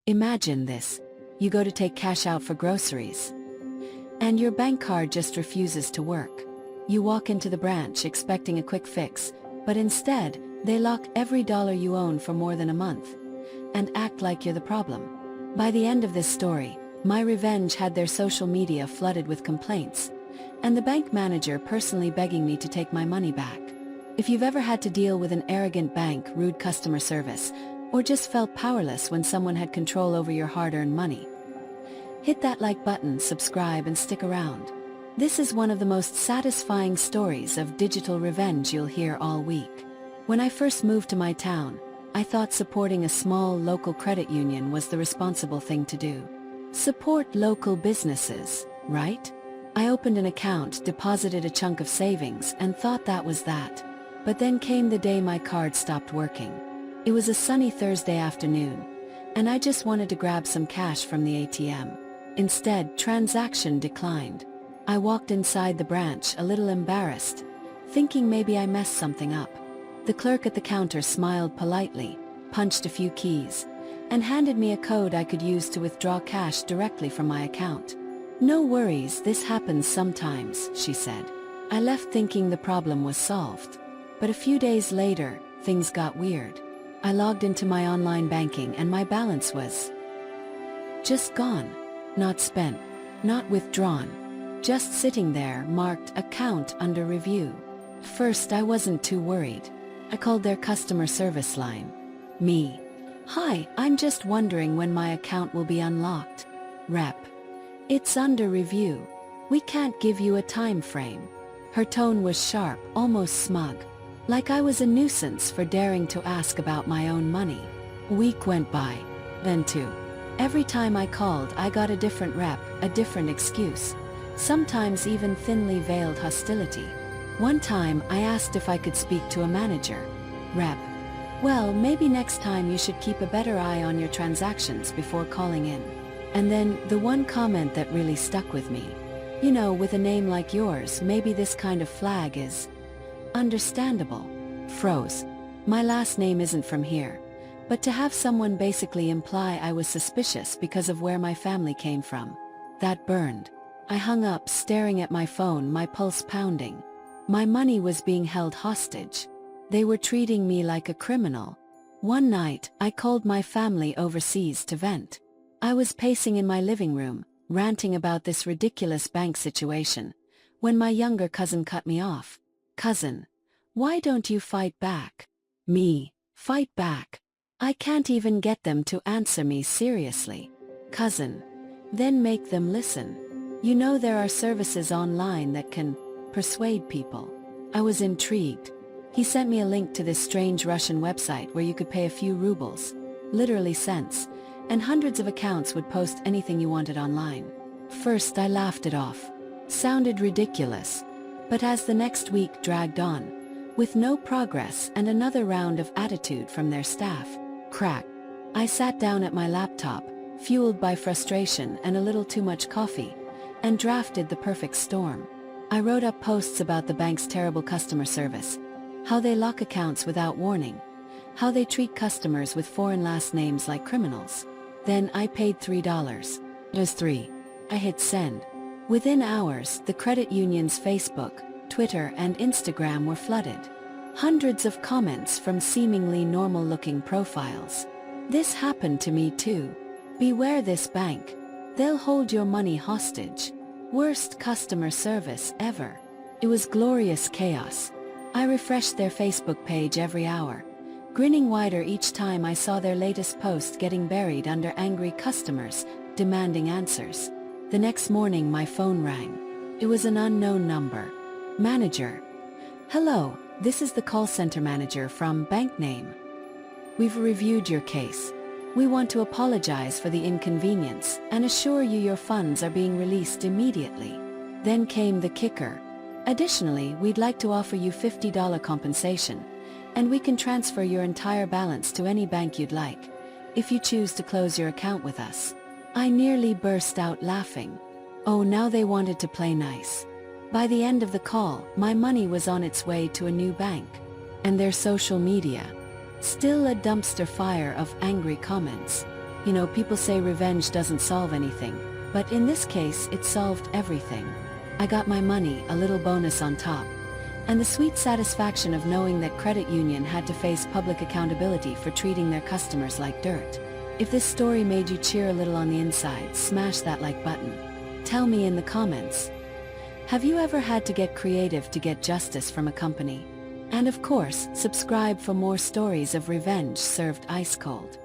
Imagine this. You go to take cash out for groceries, and your bank card just refuses to work. You walk into the branch expecting a quick fix, but instead, they lock every dollar you own for more than a month, and act like you're the problem. By the end of this story, my revenge had their social media flooded with complaints, and the bank manager personally begging me to take my money back. If you've ever had to deal with an arrogant bank, rude customer service, or just felt powerless when someone had control over your hard-earned money, hit that like button, subscribe, and stick around. This is one of the most satisfying stories of digital revenge you'll hear all week. When I first moved to my town, I thought supporting a small local credit union was the responsible thing to do. Support local businesses, right? I opened an account, deposited a chunk of savings, and thought that was that. But then came the day my card stopped working. It was a sunny Thursday afternoon, and I just wanted to grab some cash from the ATM. Instead, transaction declined. I walked inside the branch, a little embarrassed, thinking maybe I messed something up. The clerk at the counter smiled politely, punched a few keys, and handed me a code I could use to withdraw cash directly from my account. "No worries, this happens sometimes," she said. I left thinking the problem was solved. But a few days later, things got weird. I logged into my online banking and my balance was just gone. Not spent, not withdrawn. Just sitting there, marked account under review. First, I wasn't too worried. I called their customer service line. Me. "Hi, I'm just wondering when my account will be unlocked." Rep. "It's under review. We can't give you a time frame." Her tone was sharp, almost smug, like I was a nuisance for daring to ask about my own money. A week went by, then two. Every time I called, I got a different rep, a different excuse, sometimes even thinly veiled hostility. One time, I asked if I could speak to a manager. Rep. "Well, maybe next time you should keep a better eye on your transactions before calling in." And then, the one comment that really stuck with me. "You know, with a name like yours, maybe this kind of flag is understandable." Froze. My last name isn't from here. But to have someone basically imply I was suspicious because of where my family came from, that burned. I hung up, staring at my phone, my pulse pounding. My money was being held hostage. They were treating me like a criminal. One night, I called my family overseas to vent. I was pacing in my living room, ranting about this ridiculous bank situation, when my younger cousin cut me off. "Cousin, why don't you fight back?" Me. Fight back? I can't even get them to answer me seriously. "Cousin, then make them listen. You know there are services online that can persuade people." I was intrigued. He sent me a link to this strange Russian website where you could pay a few rubles, literally cents, and hundreds of accounts would post anything you wanted online. First I laughed it off. Sounded ridiculous. But as the next week dragged on, with no progress and another round of attitude from their staff, crack, I sat down at my laptop, fueled by frustration and a little too much coffee, and drafted the perfect storm. I wrote up posts about the bank's terrible customer service, how they lock accounts without warning, how they treat customers with foreign last names like criminals. Then I paid $3. It was $3. I hit send. Within hours, the credit union's Facebook, Twitter, and Instagram were flooded. Hundreds of comments from seemingly normal-looking profiles. "This happened to me too. Beware this bank. They'll hold your money hostage. Worst customer service ever." It was glorious chaos. I refreshed their Facebook page every hour, grinning wider each time I saw their latest post getting buried under angry customers demanding answers. The next morning my phone rang. It was an unknown number. "Manager. Hello, this is the call center manager from bank name. We've reviewed your case. We want to apologize for the inconvenience and assure you your funds are being released immediately." Then came the kicker. "Additionally, we'd like to offer you $50 compensation, and we can transfer your entire balance to any bank you'd like, if you choose to close your account with us." I nearly burst out laughing. Oh, now they wanted to play nice. By the end of the call, my money was on its way to a new bank. And their social media. Still a dumpster fire of angry comments. You know, people say revenge doesn't solve anything, but in this case it solved everything. I got my money, a little bonus on top, and the sweet satisfaction of knowing that credit union had to face public accountability for treating their customers like dirt. If this story made you cheer a little on the inside, smash that like button. Tell me in the comments. Have you ever had to get creative to get justice from a company? And of course, subscribe for more stories of revenge served ice cold.